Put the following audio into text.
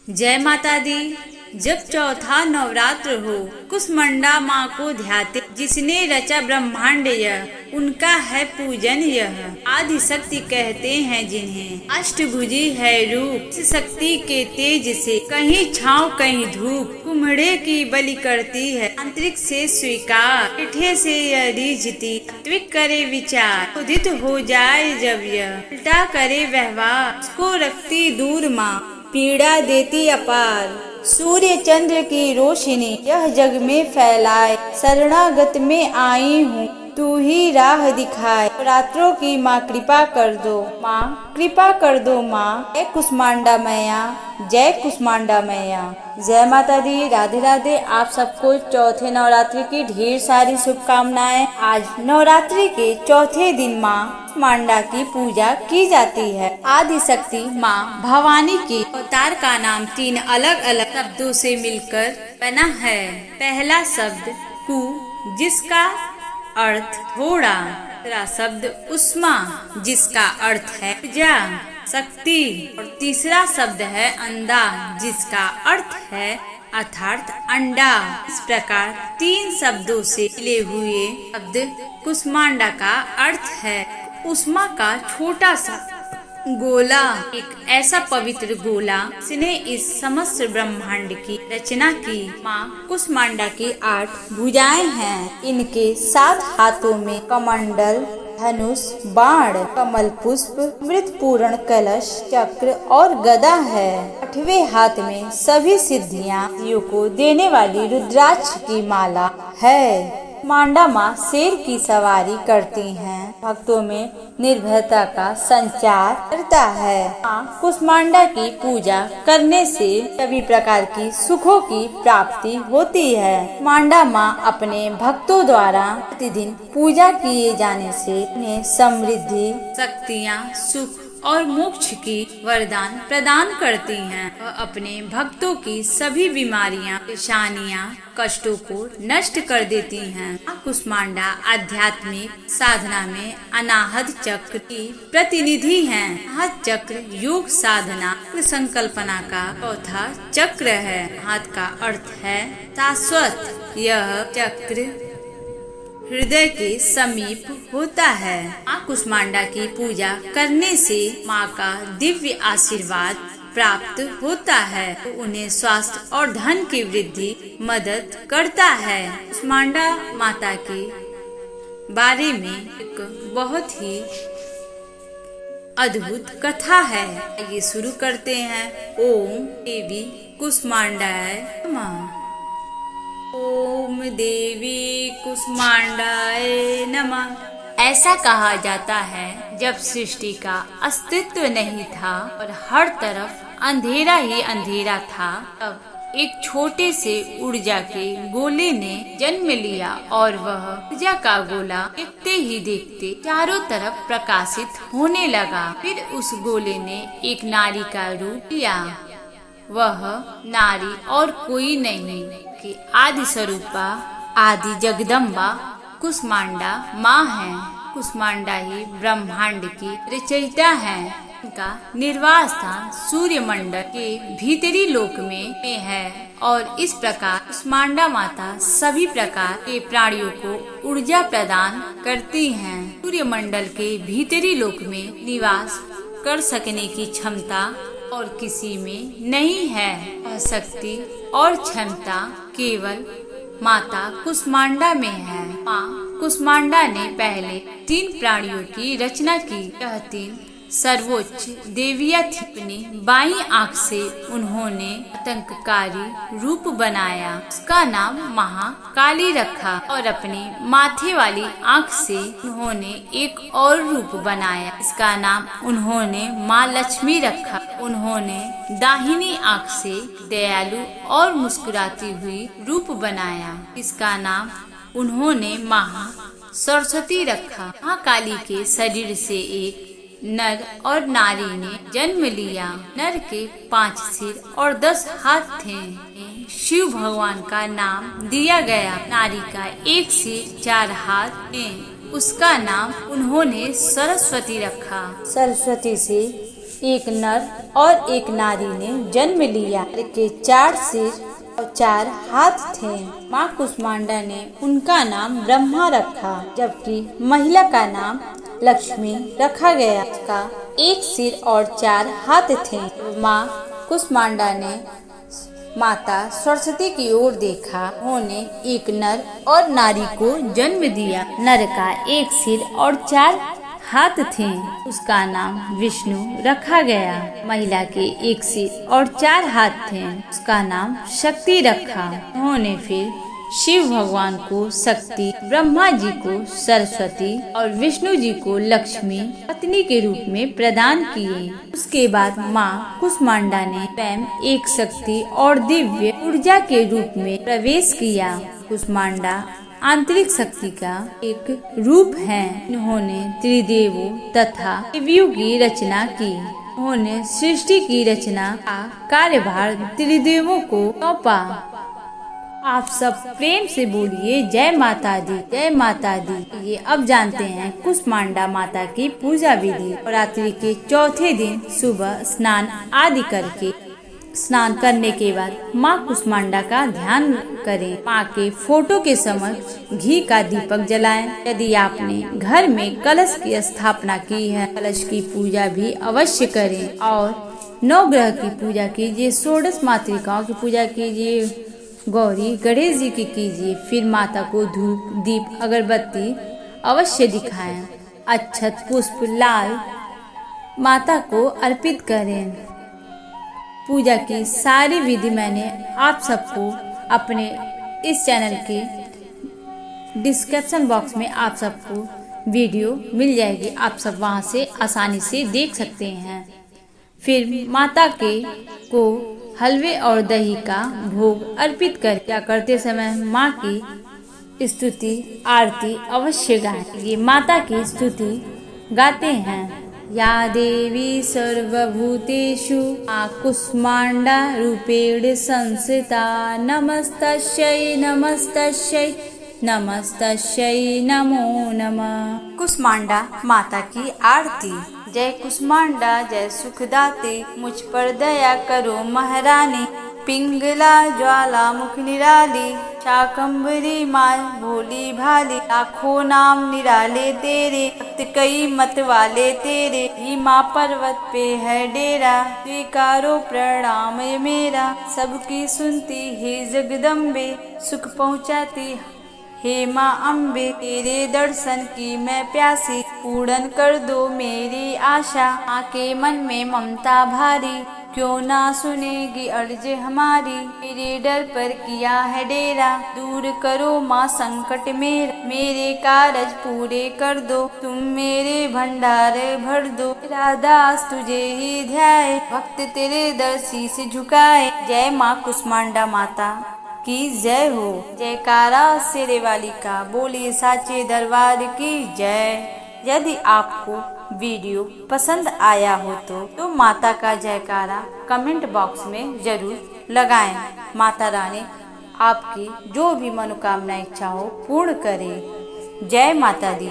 जय माता दी। जब चौथा नवरात्र हो, कुसमांडा माँ को ध्याते, जिसने रचा ब्रह्मांड यह, उनका है पूजन यह। आदि शक्ति कहते हैं जिन्हें, अष्टभुजी है रूप, इस शक्ति के तेज से कहीं छाँव कहीं धूप। कुम्हड़े की बलि करती है, अंतरिक्ष से स्वीकार, पीठे से यह रीझती, त्विक करे विचार। उदित हो जाए जब यह, उल्टा करे व्यवहार, उसको रखती दूर माँ, पीड़ा देती अपार। सूर्य चंद्र की रोशनी यह जग में फैलाए, शरणागत में आई हूँ तू ही राह दिखाए। रात्रों की माँ कृपा कर दो, माँ कृपा कर दो माँ। जय कुसमांडा मैया, जय कुसमांडा मैया। जय माता दी। राधे राधे। आप सबको चौथे नवरात्रि की ढेर सारी शुभकामनाएं। आज नवरात्रि के चौथे दिन माँ कुसमांडा की पूजा की जाती है। आदि शक्ति माँ भवानी के अवतार का नाम 3 अलग अलग शब्दों से मिलकर बना है। पहला शब्द कु, जिसका अर्थ थोड़ा। दूसरा शब्द उष्मा, जिसका अर्थ है ऊर्जा, शक्ति। और तीसरा शब्द है अंडा, जिसका अर्थ है अर्थात अंडा। इस प्रकार 3 शब्दों से मिले हुए शब्द कुसमांडा का अर्थ है उष्मा का छोटा सा गोला, एक ऐसा पवित्र गोला जिसने इस समस्त ब्रह्मांड की रचना की। माँ कुसमांडा की 8 भुजाएं हैं। इनके 7 हाथों में कमंडल, धनुष, बाण, कमल पुष्प, अमृत पूर्ण कलश, चक्र और गदा है। 8वें हाथ में सभी सिद्धियां को देने वाली रुद्राक्ष की माला है। कुसमांडा माँ शेर की सवारी करती हैं, भक्तों में निर्भयता का संचार करता है। माँ कुसमांडा की पूजा करने से सभी प्रकार की सुखों की प्राप्ति होती है। कुसमांडा माँ अपने भक्तों द्वारा प्रतिदिन पूजा किए जाने से उन्हें समृद्धि, शक्तियाँ, सुख और मोक्ष की वरदान प्रदान करती हैं। वह अपने भक्तों की सभी बीमारियां, परेशानियां, कष्टों को नष्ट कर देती हैं। माँ कुसमांडा आध्यात्मिक साधना में अनाहत चक्र की प्रतिनिधि हैं। अनाहत चक्र योग साधना संकल्पना का चौथा चक्र है। अनाहत का अर्थ है शाश्वत। यह चक्र हृदय के समीप होता है। माँ कुसमांडा की पूजा करने से माँ का दिव्य आशीर्वाद प्राप्त होता है। तो उन्हें स्वास्थ्य और धन की वृद्धि मदद करता है। कुसमांडा माता के बारे में एक बहुत ही अद्भुत कथा है। ये शुरू करते हैं। ओम देवी कुसमांडाय नमः। ओम देवी कुसमांडाय नमः। ऐसा कहा जाता है, जब सृष्टि का अस्तित्व नहीं था और हर तरफ अंधेरा ही अंधेरा था, तब एक छोटे से ऊर्जा के गोले ने जन्म लिया और वह ऊर्जा का गोला देखते ही देखते चारों तरफ प्रकाशित होने लगा। फिर उस गोले ने एक नारी का रूप लिया। वह नारी और कोई नहीं कि आदि स्वरूपा, आदि जगदम्बा कुसमांडा माँ है। कुसमांडा ही ब्रह्मांड की रचयिता है। उनका निर्वास स्थान सूर्य मंडल के भीतरी लोक में है और इस प्रकार कुसमांडा माता सभी प्रकार के प्राणियों को ऊर्जा प्रदान करती हैं। सूर्य मंडल के भीतरी लोक में निवास कर सकने की क्षमता और किसी में नहीं है। वह शक्ति और क्षमता केवल माता कुसमांडा में है। माँ कुसमांडा ने पहले 3 प्राणियों की रचना की। यह 3 सर्वोच्च देवियाँ थी। अपनी बाईं आंख से उन्होंने आतंककारी रूप बनाया, उसका नाम महाकाली रखा। और अपने माथे वाली आंख से उन्होंने एक और रूप बनाया, इसका नाम उन्होंने माँ लक्ष्मी रखा। उन्होंने दाहिनी आंख से दयालु और मुस्कुराती हुई रूप बनाया, इसका नाम उन्होंने महा सरस्वती रखा। महाकाली के शरीर से एक नर और नारी ने जन्म लिया। नर के 5 सिर और 10 हाथ थे। शिव भगवान का नाम दिया गया। नारी का 1 सिर 4 हाथ थे। उसका नाम उन्होंने सरस्वती रखा। सरस्वती से एक नर और एक नारी ने जन्म लिया। नर के 4 सिर और 4 हाथ थे। माँ कुष्मांडा ने उनका नाम ब्रह्मा रखा, जबकि महिला का नाम लक्ष्मी रखा गया। उसका 1 सिर और 4 हाथ थे। माँ कुष्मांडा ने माता सरस्वती की ओर देखा। उन्होंने एक नर और नारी को जन्म दिया। नर का 1 सिर और 4 हाथ थे। उसका नाम विष्णु रखा गया। महिला के 1 सिर और 4 हाथ थे। उसका नाम शक्ति रखा। उन्होंने फिर शिव भगवान को शक्ति, ब्रह्मा जी को सरस्वती और विष्णु जी को लक्ष्मी पत्नी के रूप में प्रदान किए। उसके बाद माँ कुष्मांडा ने स्वयं एक शक्ति और दिव्य ऊर्जा के रूप में प्रवेश किया। कुष्मांडा आंतरिक शक्ति का एक रूप है। इन्होंने त्रिदेवों तथा देवियों की रचना की। उन्होंने सृष्टि की रचना का कार्यभार त्रिदेवों को सौंपा। आप सब प्रेम से बोलिए जय माता दी, जय माता दी। ये अब जानते हैं कुष्मांडा माता की पूजा विधि। नवरात्रि के चौथे दिन सुबह स्नान आदि करके स्नान करने के बाद माँ कुष्मांडा का ध्यान करें। माँ के फोटो के समक्ष घी का दीपक जलाएं। यदि आपने घर में कलश की स्थापना की है, कलश की पूजा भी अवश्य करें। और 9 ग्रह की पूजा कीजिए, 16 मातृकाओं की पूजा कीजिए, गौरी गणेश जी की कीजिए। फिर माता को धूप, दीप, अगरबत्ती अवश्य दिखाएं। अक्षत, पुष्प, लाल माता को अर्पित करें। पूजा की सारी विधि मैंने आप सबको अपने इस चैनल के डिस्क्रिप्शन बॉक्स में आप सबको वीडियो मिल जाएगी। आप सब वहां से आसानी से देख सकते हैं। फिर माता के को हलवे और दही का भोग अर्पित करते समय माँ की स्तुति आरती अवश्य गाएं। ये माता की स्तुति गाते हैं। या देवी सर्वभूतेषु माँ कुष्मांडा रूपेण संस्थिता नमस्तस्यै नमस्तस्यै नमस्तस्यै नमो नमः। कुष्मांडा माता की आरती। जय कुष्मांडा जय सुखदाते, मुझ पर दया करो महारानी। पिंगला ज्वाला मुख निराली, शाकंभरी माँ भोली भाली। लाखों नाम निराले तेरे, भक्त कई मत वाले तेरे। भीमा पर्वत पे है डेरा, स्वीकारो प्रणाम ये मेरा। सबकी सुनती है जगदम्बे, सुख पहुँचाती हे माँ अम्बे। तेरे दर्शन की मैं प्यासी, पूर्ण कर दो मेरी आशा। माँ के मन में ममता भारी, क्यों ना सुनेगी अर्ज हमारी। मेरे डर पर किया है डेरा, दूर करो माँ संकट मेरा। मेरे कारज पूरे कर दो, तुम मेरे भंडार भर दो। तेरा दास तुझे ही ध्याए, भक्त तेरे दर शीस झुकाए। जय माँ कुष्मांडा माता की जय हो। जयकारा शेरे वाली का, बोलिए साचे दरबार की जय। यदि आपको वीडियो पसंद आया हो तो माता का जयकारा कमेंट बॉक्स में जरूर लगाएं। माता रानी आपकी जो भी मनोकामना इच्छा हो पूर्ण करे। जय माता दी।